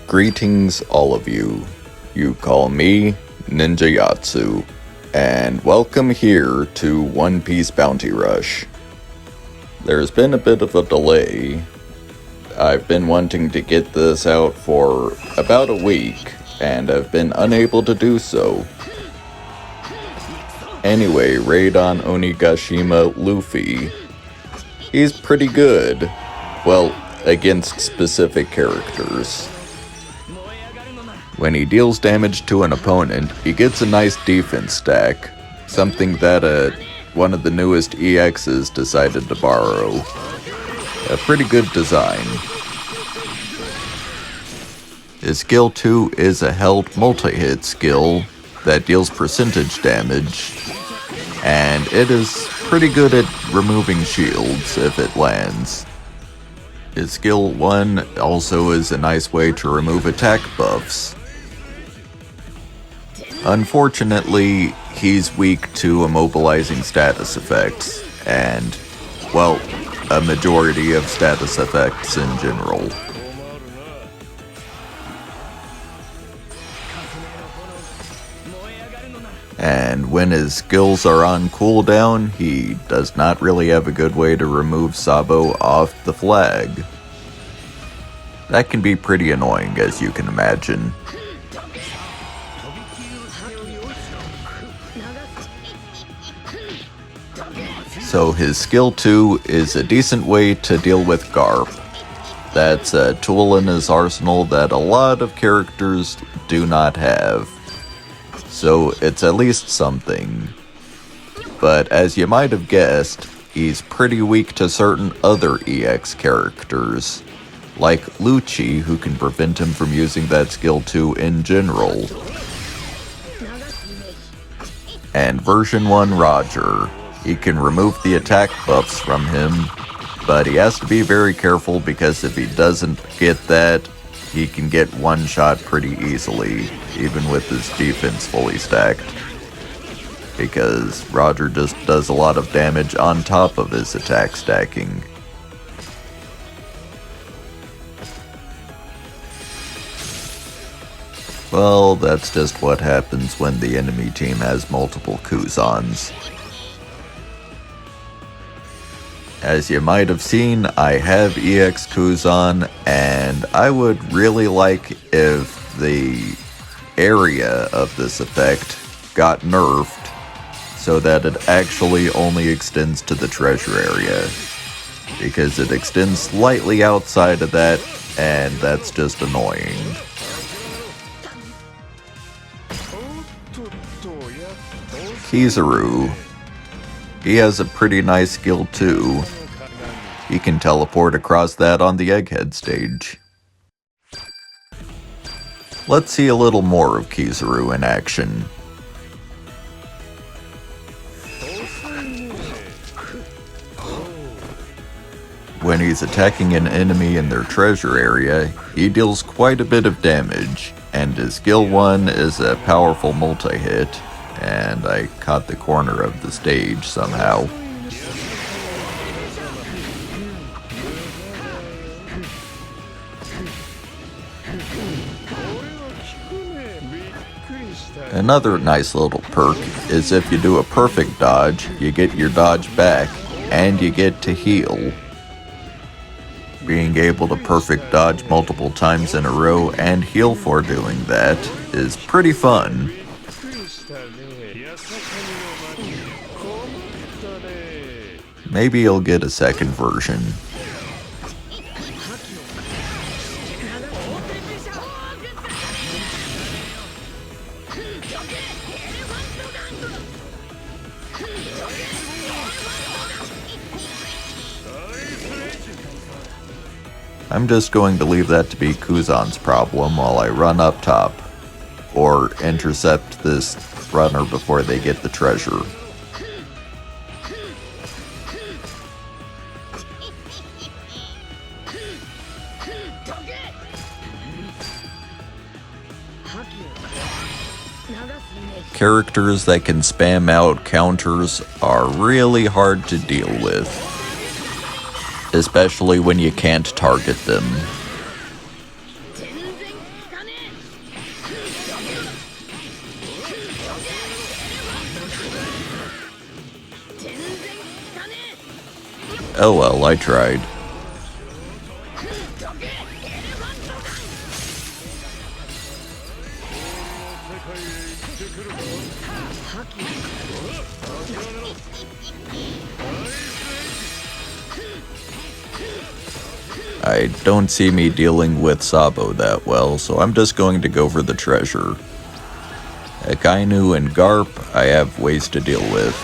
Greetings all of you. You call me Ninja Yatsu, and welcome here to One Piece Bounty Rush. There's been a bit of a delay. I've been wanting to get this out for about a week, and I've been unable to do so. Anyway, raid on Onigashima Luffy. He's pretty good. Well, against specific characters. When he deals damage to an opponent, he gets a nice defense stack, something that one of the newest EXs decided to borrow. A pretty good design. His skill 2 is a held multi-hit skill that deals percentage damage, and it is pretty good at removing shields if it lands. His skill 1 also is a nice way to remove attack buffs. Unfortunately, he's weak to immobilizing status effects, and, well, a majority of status effects in general. And when his skills are on cooldown, he does not really have a good way to remove Sabo off the flag. That can be pretty annoying, as you can imagine. So his skill 2 is a decent way to deal with Garp. That's a tool in his arsenal that a lot of characters do not have. So it's at least something. But as you might have guessed, he's pretty weak to certain other EX characters, like Lucci, who can prevent him from using that skill 2 in general. And version 1 Roger. He can remove the attack buffs from him, but he has to be very careful because if he doesn't get that, he can get one shot pretty easily, even with his defense fully stacked. Because Roger just does a lot of damage on top of his attack stacking. Well, that's just what happens when the enemy team has multiple Kuzans. As you might have seen, I have EX Kuzan, and I would really like if the area of this effect got nerfed so that it actually only extends to the treasure area. Because it extends slightly outside of that, and that's just annoying. Kizaru. He has a pretty nice skill too. He can teleport across that on the Egghead stage. Let's see a little more of Kizaru in action. When he's attacking an enemy in their treasure area, he deals quite a bit of damage, and his skill 1 is a powerful multi-hit. And I caught the corner of the stage somehow. Another nice little perk is if you do a perfect dodge, you get your dodge back, and you get to heal. Being able to perfect dodge multiple times in a row and heal for doing that is pretty fun. Maybe you'll get a second version. I'm just going to leave that to be Kuzan's problem while I run up top, or intercept this runner before they get the treasure. Characters that can spam out counters are really hard to deal with, especially when you can't target them. Oh well, I tried. I don't see me dealing with Sabo that well, so I'm just going to go for the treasure. Akainu and Garp, I have ways to deal with.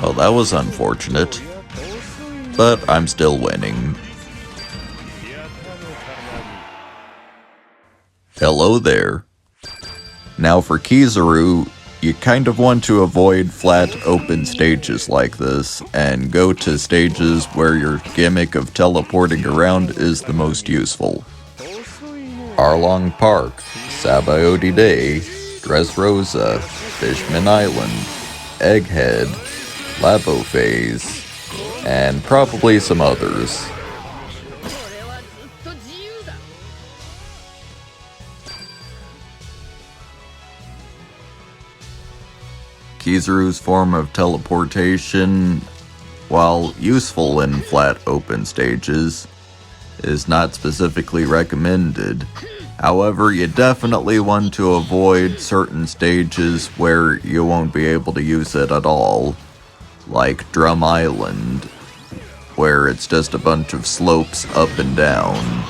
Well, that was unfortunate, but I'm still winning. Hello there. Now for Kizaru, you kind of want to avoid flat open stages like this and go to stages where your gimmick of teleporting around is the most useful. Arlong Park, Sabaody Day, Dressrosa, Fishman Island, Egghead, Labo Phase, and probably some others. Kizaru's form of teleportation, while useful in flat open stages, is not specifically recommended. However, you definitely want to avoid certain stages where you won't be able to use it at all, like Drum Island, where it's just a bunch of slopes up and down.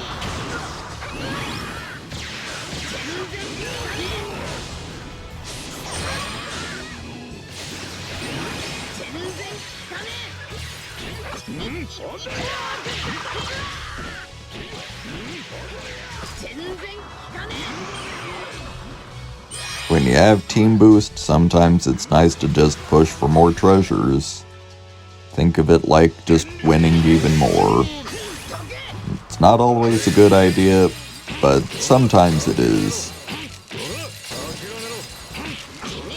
When you have Team Boost, sometimes it's nice to just push for more treasures. Think of it like just winning even more. It's not always a good idea, but sometimes it is.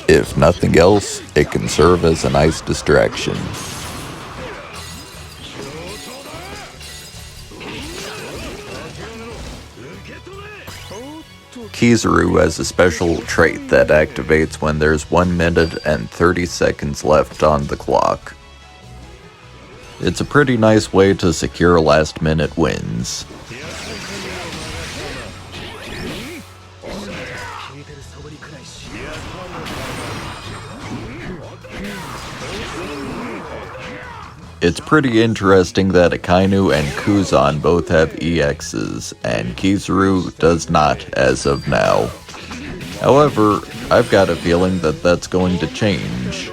If nothing else, it can serve as a nice distraction. Kizaru has a special trait that activates when there's 1 minute and 30 seconds left on the clock. It's a pretty nice way to secure last-minute wins. It's pretty interesting that Akainu and Kuzan both have EXs, and Kizaru does not as of now. However, I've got a feeling that that's going to change.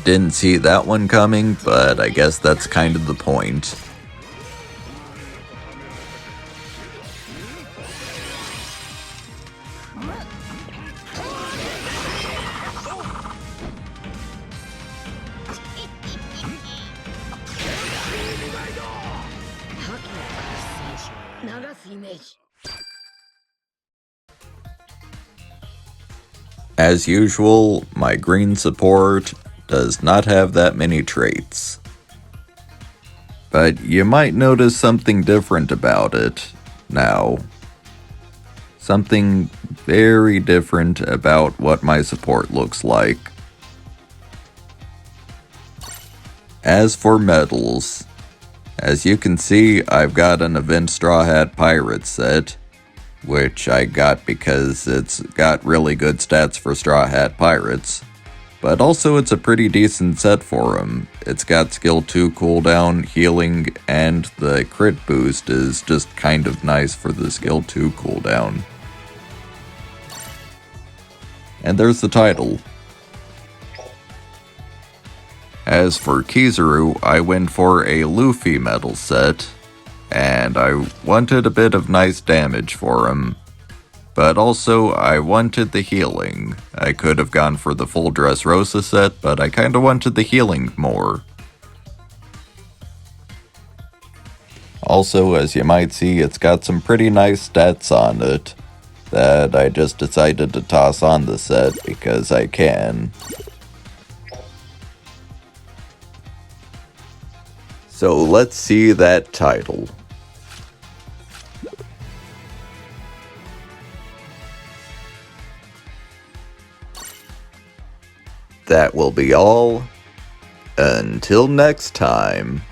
Didn't see that one coming, but I guess that's kind of the point. As usual, my green support does not have that many traits. But you might notice something different about it now. Something very different about what my support looks like. As for medals, as you can see, I've got an Event Straw Hat Pirate set, which I got because it's got really good stats for Straw Hat Pirates, but also it's a pretty decent set for him. It's got skill 2 cooldown, healing, and the crit boost is just kind of nice for the skill 2 cooldown. And there's the title. As for Kizaru, I went for a Luffy medal set, and I wanted a bit of nice damage for him. But also, I wanted the healing. I could have gone for the full Dressrosa set, but I kinda wanted the healing more. Also, as you might see, it's got some pretty nice stats on it that I just decided to toss on the set because I can. So let's see that title. That will be all. Until next time.